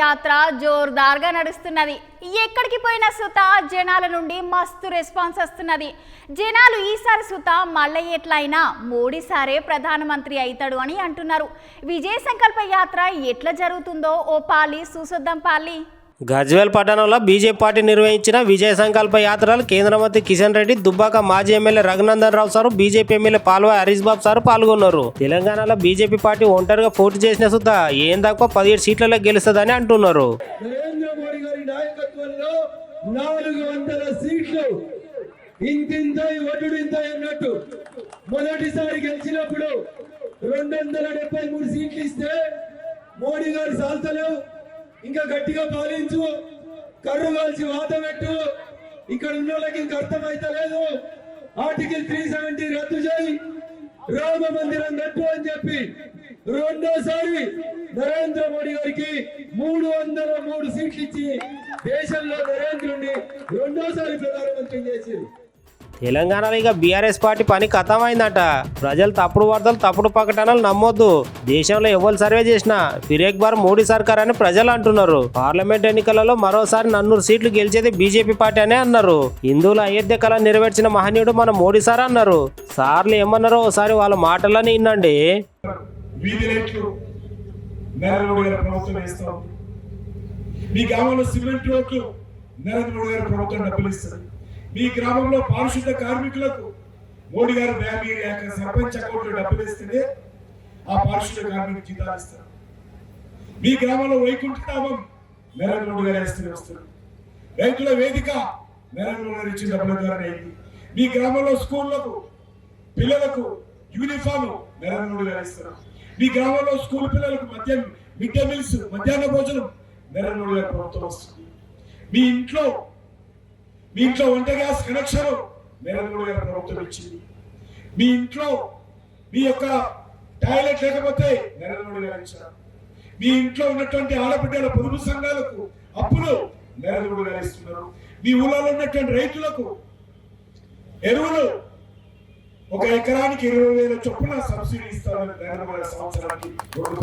యాత్ర జోర్దార్గా నడుస్తున్నది. ఎక్కడికి పోయిన సుత జనాల నుండి మస్తు రెస్పాన్స్ వస్తున్నది. జనాలు ఈసారి సుత మళ్ళీ ఎట్లయినా మోడీ సారే ప్రధానమంత్రి అవుతాడు అని అంటున్నారు. విజయ సంకల్ప యాత్ర ఎట్లా జరుగుతుందో ఓ పాలి చూసొద్దాం పాలి. గజ్వేల్ పట్టణంలో బీజేపీ పార్టీ నిర్వహించిన విజయ సంకల్ప యాత్రలు కేంద్ర మంత్రి కిషన్ రెడ్డి, దుబ్బాక మాజీ MLA Raghunandan Rao sir, BJP MLA Palvai Harish Babu sir పాల్గొన్నారు. తెలంగాణలో బీజేపీ పార్టీ ఒంటరిగా పోటీ చేసిన సుద్ధా ఏం తక్కువ 17 సీట్లలో గెలుస్తుందని అంటున్నారు. 400 సీట్లు ఇంతింతాయి ఒడ్డుడింతాయి అన్నట్టు మొదటిసారి గెలిచినప్పుడు 273 సీట్లు ఇస్తే మోడీ గారు సాల్తలేవు, ఇంకా గట్టిగా పాలించు, కర్రు కాల్చి వాత పెట్టు, ఇక్కడ ఉన్న వాళ్ళకి ఇంకా అర్థమైతలేదు, ఆర్టికల్ 370 రద్దు చేయి, రామ మందిరం కట్టు అని చెప్పి రెండోసారి నరేంద్ర మోడీ గారికి 303 సీట్లు ఇచ్చి దేశంలో నరేంద్రుడిని రెండోసారి ప్రధానమంత్రి చేసింది. తెలంగాణలో ఇక బీఆర్ఎస్ పార్టీ పని ఖతమైందట. ప్రజలు తప్పుడు వార్తలు, తప్పుడు ప్రకటనలు నమ్మొద్దు. దేశంలో ఎవరు సర్వే చేసినా ఫిరేక్ బార్ మోడీ సర్కార్ అని ప్రజలు అంటున్నారు. పార్లమెంట్ ఎన్నికలలో మరోసారి 400 సీట్లు గెలిచేది బీజేపీ పార్టీ అనే అన్నారు. హిందువుల అయోధ్య కళ నెరవేర్చిన మహనీయుడు మన మోడీ సార్ అన్నారు. సార్లు ఏమన్నారో ఒకసారి వాళ్ళ మాటలని వినండి. మీ గ్రామంలో సిమెంట్ రోడ్లు నరేంద్ర మోడీ గారు ప్రభుత్వం డబ్బులు ఇస్తారు. మీ గ్రామంలో పారిశుద్ధ కార్మికులకు మోడీ గారు సర్పంచ్ అకౌంట్లో డబ్బులు ఇస్తేనే ఆ పారిశుద్ధ కార్మికులు జీతాలు ఇస్తారు. మీ గ్రామంలో వైకుంఠ ధామం నరేంద్ర మోడీ గారు ఇస్తూనే వస్తారు. రైతుల వేదిక నరేంద్ర మోడీ గారు ఇచ్చిన డబ్బుల ద్వారా అయింది. మీ గ్రామంలో స్కూళ్లకు పిల్లలకు యూనిఫామ్ నరేంద్ర మోడీ గారు ఇస్తారు. మీ గ్రామంలో స్కూల్ పిల్లలకు మిడ్ డే మీల్స్, మధ్యాహ్న భోజనం నరేంద్ర మోడీ గారి ప్రభుత్వం వస్తుంది. మీ ఇంట్లో వంట గ్యాస్ కనెక్షన్ నరేంద్ర మోడీ గారి ప్రభుత్వం ఇచ్చింది. మీ ఇంట్లో మీ యొక్క టాయిలెట్ లేకపోతే నరేంద్ర మోడీ గారు ఇచ్చారు. మీ ఇంట్లో ఉన్నటువంటి ఆడబిడ్డల పొదుపు సంఘాలకు అప్పులు నరేంద్ర మోడీ గారు ఇస్తున్నారు. మీ ఊళ్ళలో ఉన్నటువంటి రైతులకు ఎరువులు 1 ఎకరానికి 20,000 చొప్పున సబ్సిడీ ఇస్తారని నరేంద్ర మోడీ సంవత్సరానికి 2